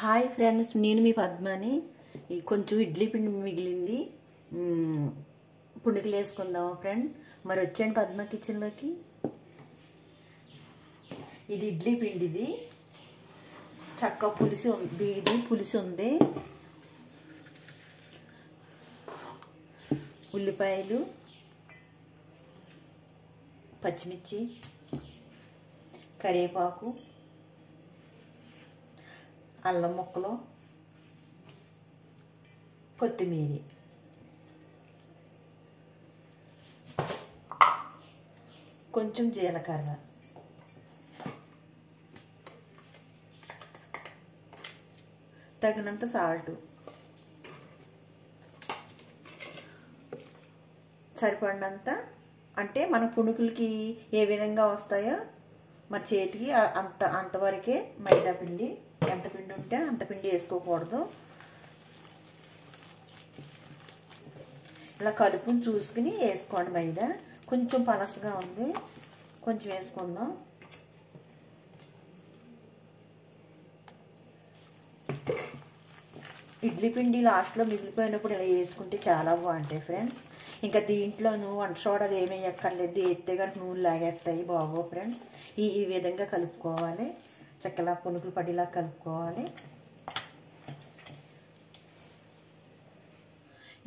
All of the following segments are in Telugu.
హాయ్ ఫ్రెండ్స్, నేను మీ పద్మని. కొంచెం ఇడ్లీ పిండి మిగిలింది, పుణుకులు వేసుకుందామా ఫ్రెండ్? మరి వచ్చేయండి పద్మ కిచెన్లోకి. ఇది ఇడ్లీ పిండిది, చక్కగా పులిసి ఉంది. ఇది పులిసి ఉంది. ఉల్లిపాయలు, పచ్చిమిర్చి, కరివేపాకు, అల్లం ముక్కలు, కొత్తిమీర, కొంచెం జీలకర్ర, తగినంత సాల్ట్, సరిపడినంత, అంటే మన పుణుకులకి ఏ విధంగా వస్తాయో మన చేతికి అంతవరకే మైదా పిండి. ఎంత పిండి ఉంటే అంత పిండి వేసుకోకూడదు. ఇలా కలుపుని చూసుకుని వేసుకోండి. మైదా కొంచెం పలసగా ఉంది, కొంచెం వేసుకుందాం. ఇడ్లీ పిండి లాస్ట్లో మిగిలిపోయినప్పుడు ఇలా వేసుకుంటే చాలా బాగుంటాయి ఫ్రెండ్స్. ఇంకా దీంట్లోనూ వంట సోడా అది ఏమీ ఎక్కర్లేదు, ఎత్తే కనుక నూనె లాగేస్తాయి, బాగో ఫ్రెండ్స్. ఈ విధంగా కలుపుకోవాలి, చక్కలా పునుకులు పడిలా కలుపుకోవాలి.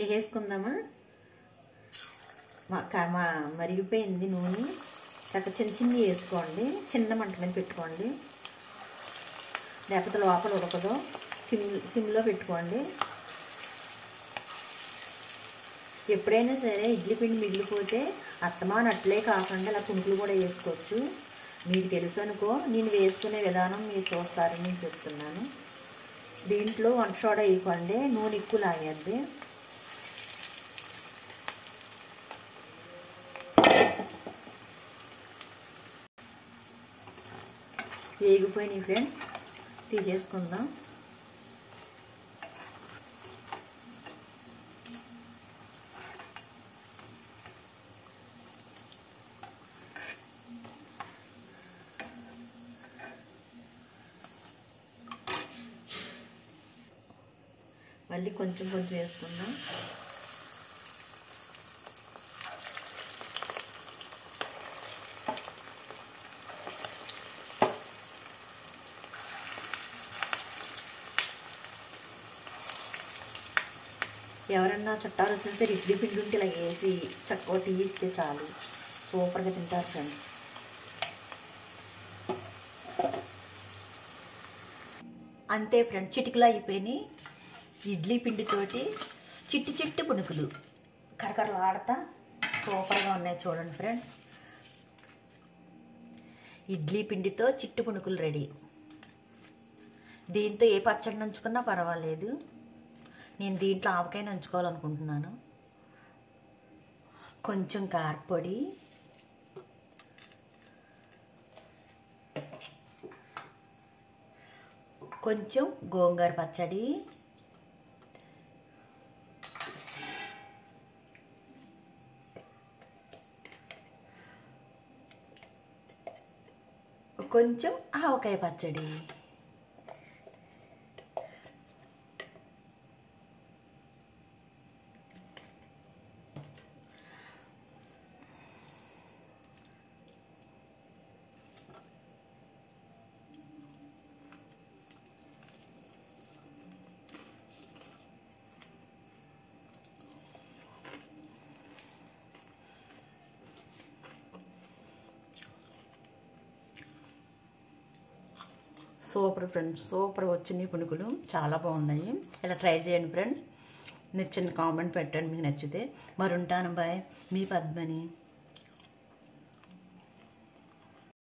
వేసుకుందామా? మరిగిపోయింది నూనె. చక్క చిన్న చిన్న వేసుకోండి, చిన్న మంట మీద పెట్టుకోండి, లేకపోతే లోపల ఉడకదు. సిమ్లో పెట్టుకోండి. ఎప్పుడైనా సరే ఇడ్లీ పిండి మిగిలిపోతే అత్తమానట్లే కాకుండా ఇలా పునుకులు కూడా వేసుకోవచ్చు. మీకు తెలుసు అనుకో, నేను వేసుకునే విధానం మీరు చూస్తారని నేను చెప్తున్నాను. దీంట్లో వంట సోడా వేయకండి, నూనె ఎక్కువ లాగేద్ది. వేగిపోయినాయి ఫ్రెండ్, తీసేసుకుందాం. మళ్ళీ కొంచెం కొంచెం వేసుకుందాం. ఎవరన్నా చుట్టాలు వచ్చిన ఇడ్లీ పిండి ఉంటే ఇలా వేసి చక్కగా తీస్తే చాలు, సూపర్గా తింటారు ఫ్రెండ్స్. అంతే ఫ్రెండ్స్, చిటికలా అయిపోయినాయి. ఇడ్లీ పిండితోటి చిట్టి చిట్టి పునుకులు కరకరలు ఆడతా సూపర్గా ఉన్నాయి. చూడండి ఫ్రెండ్స్, ఇడ్లీ పిండితో చిట్టి పునుకులు రెడీ. దీంతో ఏ పచ్చడి నంచుకున్నా పర్వాలేదు. నేను దీంట్లో ఆవకాయ నంచుకోవాలనుకుంటున్నాను. కొంచెం కారపొడి, కొంచెం గోంగూర పచ్చడి, కొంచెం ఆవకాయ పచ్చడి, సూపర్ ఫ్రెండ్స్. సూపర్ వచ్చినాయి పునుకులు, చాలా బాగున్నాయి. ఇలా ట్రై చేయండి ఫ్రెండ్స్. నచ్చిన కామెంట్ పెట్టండి మీకు నచ్చితే. మరి ఉంటాను, బాయ్, మీ పద్మని.